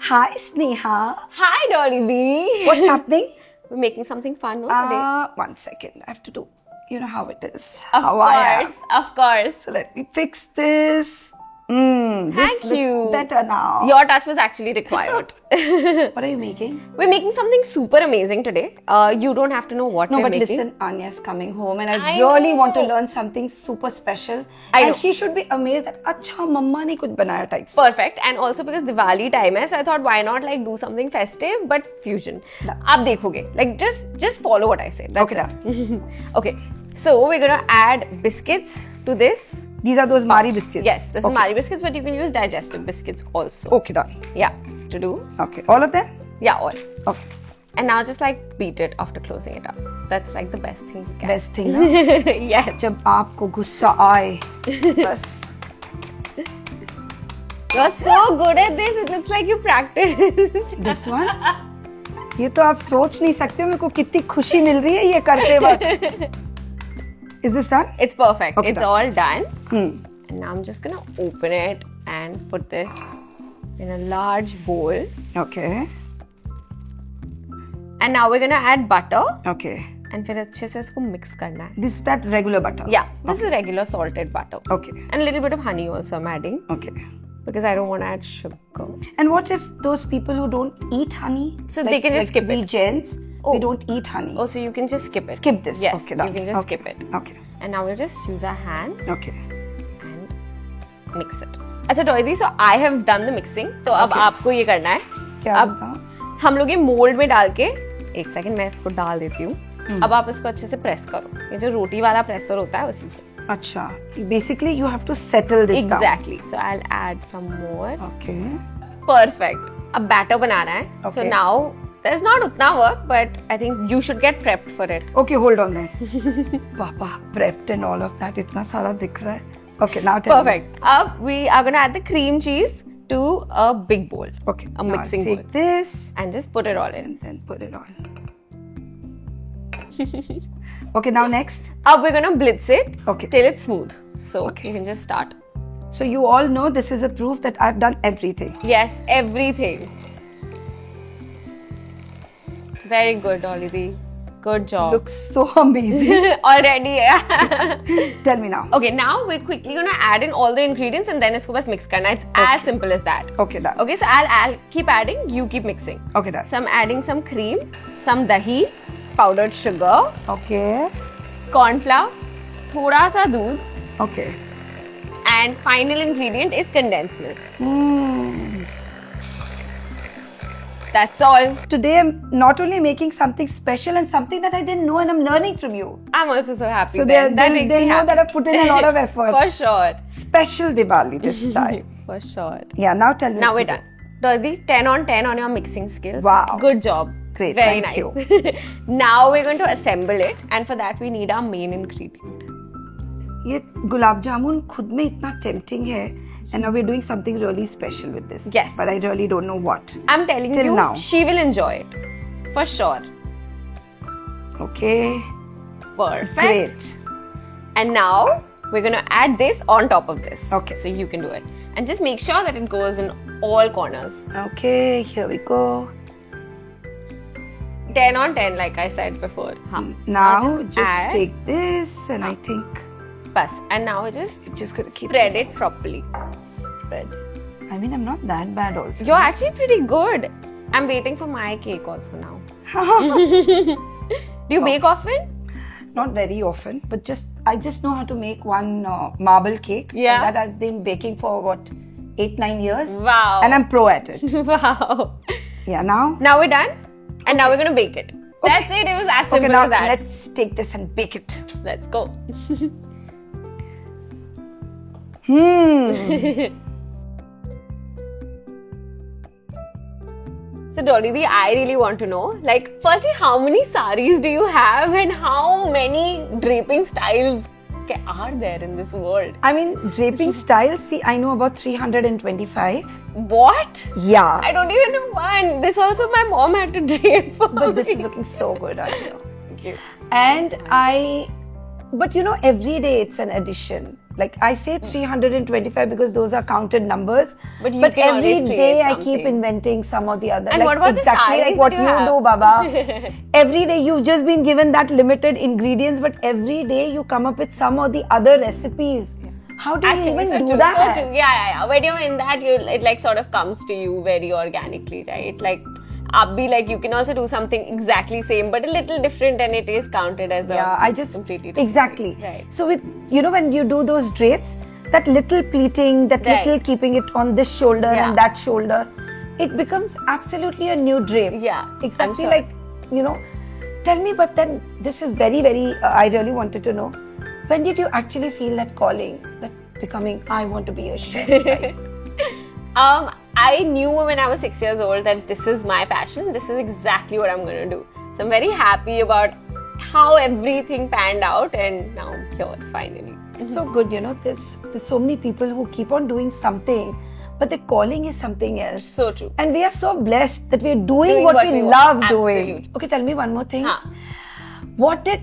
Hi, Sneha. Hi, Dolly Di. What's happening? We're making something fun today. 1 second. I have to do, you know how it is. Of how I am. course, of course. So let me fix this. This Thank looks you. better now. Your touch was actually required. What are you making? We're making something super amazing today. You don't have to know what we're making. No, but listen, Anya's coming home and I really want to learn something super special. I know. And she should be amazed that, acha, mama ne kuch banaya types. Perfect. And also because Diwali time hai, so I thought why not like do something festive but fusion. Aap dekhoge. Like just follow what I say. That's Okay, it. Okay. So we're gonna add biscuits to this. These are those Mari biscuits? Yes, this is Mari biscuits, but you can use digestive biscuits also. Okay, done. Yeah, to do. Okay, all of them? Yeah, all. Okay. And now just like beat it after closing it up. That's like the best thing you can. Best thing, na? Yes. जब आपको गुस्सा आए, बस. You're so good at this. It looks like you practiced. This one? ये तो आप सोच नहीं सकते मेरे को कितनी खुशी मिल रही है ये करते वक्त. Is this done? It's perfect. Okay, it's done. all done. And now I'm just gonna open it and put this in a large bowl. Okay. And now we're gonna add butter. Okay. And फिर अच्छे से इसको mix करना है. This is that regular butter? Yeah, this is regular salted butter. Okay. And a little bit of honey also I'm adding. Okay. Because I don't want to add sugar. And what if those people who don't eat honey? So they can just skip it. We gents, we don't eat honey. Oh, so you can just skip it. Skip this. Yes, Okay, you done. can just Okay. skip it. Okay. And now we'll just use our hand Okay. and mix it. अच्छा Dolly, so I have done the mixing. तो अब आपको ये करना है. क्या अब हम लोग ये मोल्ड में डाल के एक सेकंड मैं इसको डाल देती हूँ. अब आप इसको अच्छे से प्रेस करो. ये जो रोटी वाला प्रेसर होता है उसी से. अच्छा. Basically, you have to settle this down. Exactly. So I'll add some more. Okay. Perfect. अब बैटर बनाना है. So Okay. now there's not utna work, but I think you should get prepped for it. Okay, hold on then. Papa, prepped and all of that. इतना सारा दिख रहा है. Okay, now tell me. Perfect. Up we are gonna add the cream cheese to a big bowl. Okay. A mixing now bowl. take this And just put it all in. and then put it on. Okay, now next. Up we're gonna blitz it Okay. till it's smooth. So Okay. you can just start. So you all know this is a proof that I've done everything. Yes, everything. Very good, Dolly Di. Good job. Looks so amazing. Already, yeah. Tell me now. Okay, now we're quickly gonna add in all the ingredients and then इसको बस mix करना. It's as simple as that. Okay, done. Okay, so I'll keep adding. You keep mixing. Okay, done. So I'm adding some cream, some dahi, powdered sugar, Okay. corn flour, थोड़ा सा दूध, Okay. and final ingredient is condensed milk. That's all. Today I'm not only making something special and something that I didn't know and I'm learning from you. I'm also so happy. So that they'll makes know me happy. that I've put in a lot of effort. For sure. Special Diwali this time. For sure. Yeah, now tell me. Now what we're to done. Dolly, 10 on 10 on your mixing skills. Wow. Good job. Great, Very thank nice. Now we're going to assemble it, and for that we need our main ingredient. do. ये गुलाब जामुन खुद में इतना tempting है. And now we're doing something really special with this. Yes. But I really don't know what. I'm telling Till you, now. she will enjoy it. For sure. Okay. Perfect. Great. And now we're going to add this on top of this. Okay. So you can do it. And just make sure that it goes in all corners. Okay, here we go. 10 on 10 like I said before. Haan. Now just add. take this and I think Bas. And now just gonna keep spread this. it properly. Spread. I mean, I'm not that bad also. You're actually pretty good. I'm waiting for my cake also now. Do you bake often? Not very often, but I just know how to make one marble cake. Yeah. And that I've been baking for what, 8-9 years. Wow. And I'm pro at it. Wow. Yeah, now. Now we're done. And now we're going to bake it. That's it. It was as simple Okay, now as that. let's take this and bake it. Let's go. So Dolly Di, I really want to know, like, firstly, how many sarees do you have and how many draping styles are there in this world? I mean, draping styles, see, I know about 325. What? Yeah. I don't even know one. This also my mom had to drape for But this me. is looking so good, I know. Thank you. And but you know, every day it's an addition. Like I say 325 because those are counted numbers. But you can every always create day I something. keep inventing some or the other. And like what about the exactly sarees like what that you you have? do, Baba. Every day you've just been given that limited ingredients, but every day you come up with some or the other recipes. How do you even so do true, that? So true. Yeah. When you're in that, it like sort of comes to you very organically, right? Like, like you can also do something exactly same but a little different, and it is counted as completely different. Exactly. Right. So with when you do those drapes, that little pleating, that little keeping it on this shoulder and that shoulder, it becomes absolutely a new drape. Yeah, exactly. I'm like tell me. But then this is very very. I really wanted to know, when did you actually feel that calling, that becoming? I want to be a chef. Right? I knew when I was 6 years old that this is my passion. This is exactly what I'm going to do. So I'm very happy about how everything panned out, and now I'm here finally. It's so good, there's so many people who keep on doing something, but the calling is something else. So true. And we are so blessed that we're doing what we love doing. Absolutely. Okay, tell me one more thing. What did...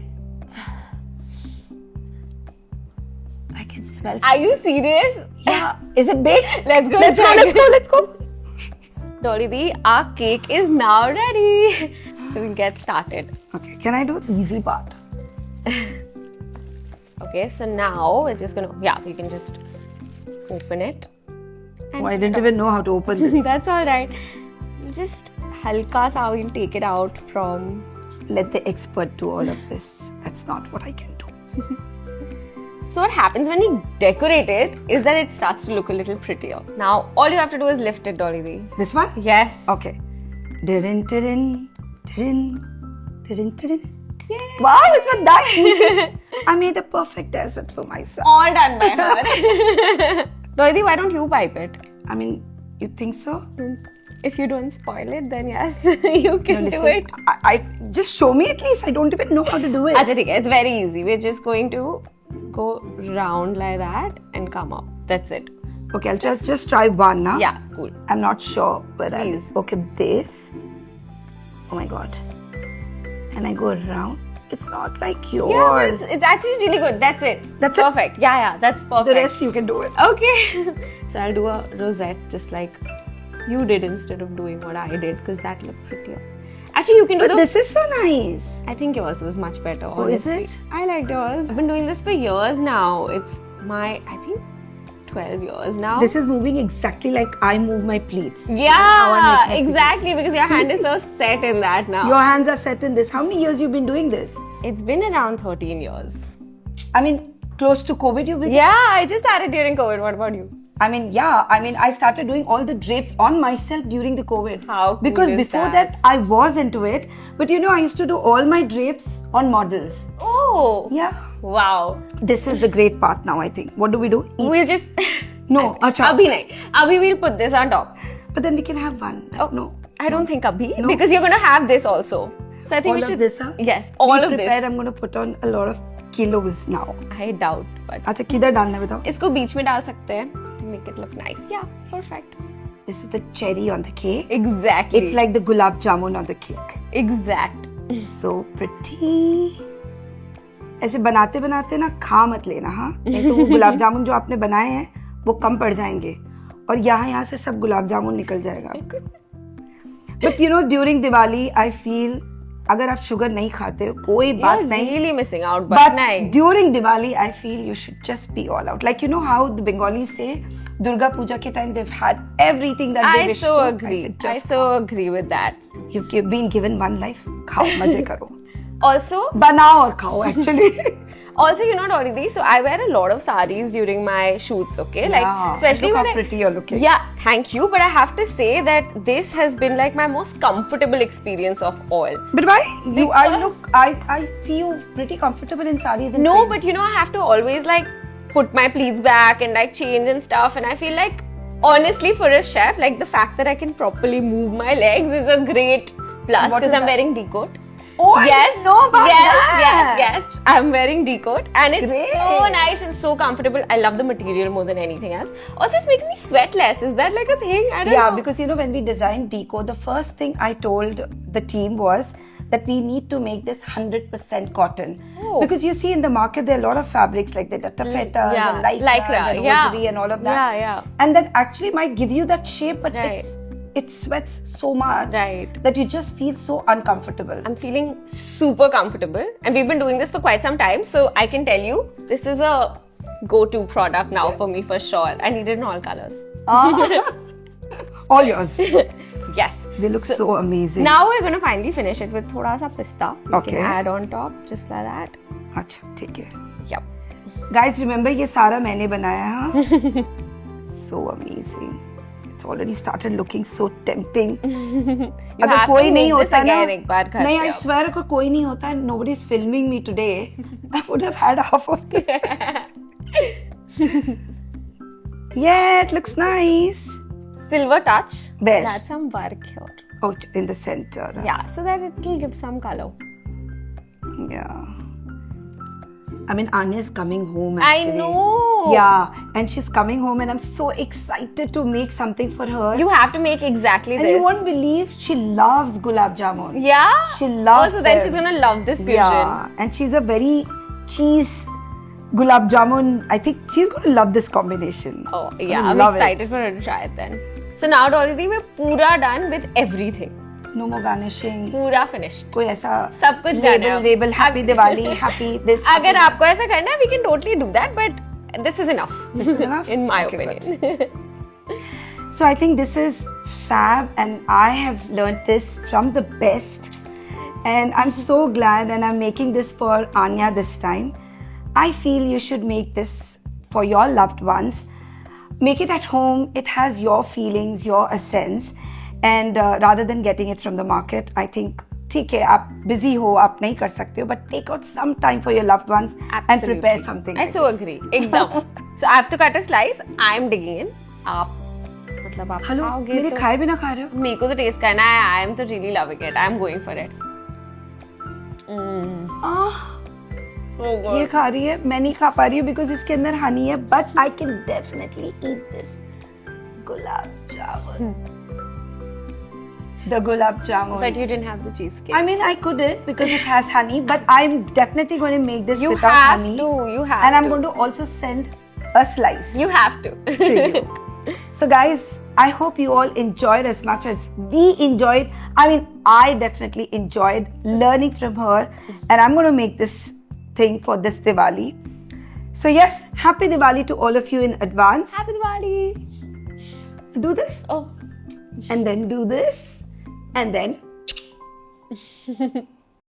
I can smell something. Are you serious? Yeah. Is it baked? Let's go. Let's go. Dolly Di, our cake is now ready. So we'll get started. Okay, can I do the easy part? Okay, so now we're just gonna, you can just open it. Oh, I didn't even know how to open this. That's alright. Just halka sa we'll take it out from... Let the expert do all of this. That's not what I can do. So what happens when we decorate it is that it starts to look a little prettier. Now, all you have to do is lift it, Dolly Di. This one? Yes. Okay. Din, din, din, din, din. Yay. Wow, it's not that easy. I made a perfect dessert for myself. All done by her. Dolly Di, why don't you pipe it? I mean, you think so? If you don't spoil it, then yes, you can do it. I just show me at least. I don't even know how to do it. Achha, okay, it's very easy. We're just going to go round like that and come up. That's it. Okay, I'll just try one now. Yeah, cool. I'm not sure, but okay, this. Oh my god. And I go around. It's not like yours. Yeah, it's actually really good. That's it. That's perfect. Yeah, that's perfect. The rest you can do it. Okay. So I'll do a rosette just like you did instead of doing what I did, because that looked prettier. Actually, you can do this is so nice. I think yours was much better. Oh, honestly. is it? I liked yours. I've been doing this for years now. It's I think 12 years now. This is moving exactly like I move my pleats. Yeah, exactly, because your hand is so set in that now. Your hands are set in this. How many years you've been doing this? It's been around 13 years. I mean, close to COVID you've been? Yeah, I just started during COVID. What about you? I started doing all the drapes on myself during the COVID. How cool Because is before that, I was into it. But I used to do all my drapes on models. Oh. Yeah. Wow. This is the great part now, I think. What do we do? Eat. We'll just... No, acha. Abhi nahi. Abhi we'll put this on top. But then we can have one. Oh, no. I don't think abhi. No. Because you're going to have this also. So I think all we should... Of this, huh? Yes, all of this. I'm going to put on a lot of kilos now. I doubt, but... Acha, किधर डालना है बताओ? इसको बीच में डाल सकते हैं to make it look nice. Yeah, perfect. This is the cherry on the cake. Exactly. It's like the gulab jamun on the cake. Exact. So pretty. ऐसे बनाते बनाते ना खा मत लेना, हाँ? नहीं तो वो गुलाब जामुन जो आपने बनाए हैं वो कम पड़ जाएंगे और यहाँ से सब गुलाब जामुन निकल जाएगा आपका. But during Diwali I feel अगर आप शुगर नहीं खाते हो कोई बात नहीं. You're really missing out, but during Diwali I feel you should just be all out. Like how the Bengalis say Durga Puja ke time they've had everything that they wish so for. agree. I so agree with that. You've been given one life. खाओ मजे करो. Also, बनाओ और खाओ actually. Also, Dolly Di, so I wear a lot of sarees during my shoots, okay? Yeah, like, especially look when how pretty you're looking. Yeah, thank you. But I have to say that this has been like my most comfortable experience of all. But why? I see you pretty comfortable in sarees. No, but I have to always like put my pleats back and like change and stuff. And I feel like, honestly, for a chef, like the fact that I can properly move my legs is a great plus because I'm wearing decoat. Oh, yes, I know about that. Yes. I'm wearing decoat and it's Great. so nice and so comfortable. I love the material more than anything else. Also, it's making me sweat less. Is that like a thing? I don't know. Because when we designed deco, the first thing I told the team was that we need to make this 100% cotton. Oh. Because you see in the market there are a lot of fabrics like the taffeta, yeah. the lycra, the yeah. rosary and all of that. Yeah. And that actually might give you that shape, but Right. it sweats so much Right. that you just feel so uncomfortable. I'm feeling super comfortable, and we've been doing this for quite some time, so I can tell you this is a go-to product now for me for sure. I need it in all colors. All yours. Yes. They look so amazing. Now we're gonna finally finish it with thoda sa pista. You Okay. can add on top just like that. अच्छा ठीक है. Yep. Guys, remember ये सारा मैंने बनाया हाँ? So amazing. It's already started looking so tempting. You अगर have कोई to नहीं make this होता ना, again एक बार घर नहीं, पे I अब. swear अगर कोई नहीं होता, nobody is filming me today, I would have had half of this. Yeah, it looks nice. Silver touch. Where? That's some work here. Oh, in the center. Yeah, so that it will give some color. Yeah. I mean, Anya's coming home I actually. know. Yeah, and she's coming home and I'm so excited to make something for her. You have to make exactly and this. you won't believe she loves gulab jamun. Yeah. She loves Oh, so then them. she's gonna love this fusion. Yeah, and she's a very cheese gulab jamun. I think she's going to love this combination. Oh, She's yeah. gonna I'm love excited for her to try it then. So now, Dolly Di, we're pura done with everything. No more garnishing. Pura finished. कोई ऐसा सब कुछ done है अब. label, happy Diwali, happy this. अगर आपको ऐसा करना है, we can totally do that, but this is enough. This is enough? In my Okay, opinion. So I think this is fab and I have learned this from the best. And I'm so glad and I'm making this for Anya this time. I feel you should make this for your loved ones. Make it at home. It has your feelings, your essence. And rather than getting it from the market, I think, ठीक है, आप busy हो, आप नहीं कर सकते हो, but take out some time for your loved ones and Absolutely. prepare something. I like so this. agree. एकदम. So I have to cut a slice. I'm digging in. आप मतलब आप हेलो, खाओगे मेरे तो खाए बिना खा रहे हो? मेरे को तो टेस्ट करना है. I am तो really loving it. I'm going for it. Oh God. ये खा रही है, मैं नहीं खा पा रही हूँ because इसके अंदर honey है, but I can definitely eat this gulab jamun. The gulab jamun. But you didn't have the cheesecake. I mean, I couldn't because it has honey, but I'm definitely going to make this You without have honey. to. You have and I'm to. going to also send a slice You have to. to you. So, guys, I hope you all enjoyed as much as we enjoyed. I mean, I definitely enjoyed learning from her, and I'm going to make this thing for this Diwali. So, yes, happy Diwali to all of you in advance. Happy Diwali. Do this, Oh. and then do this, and then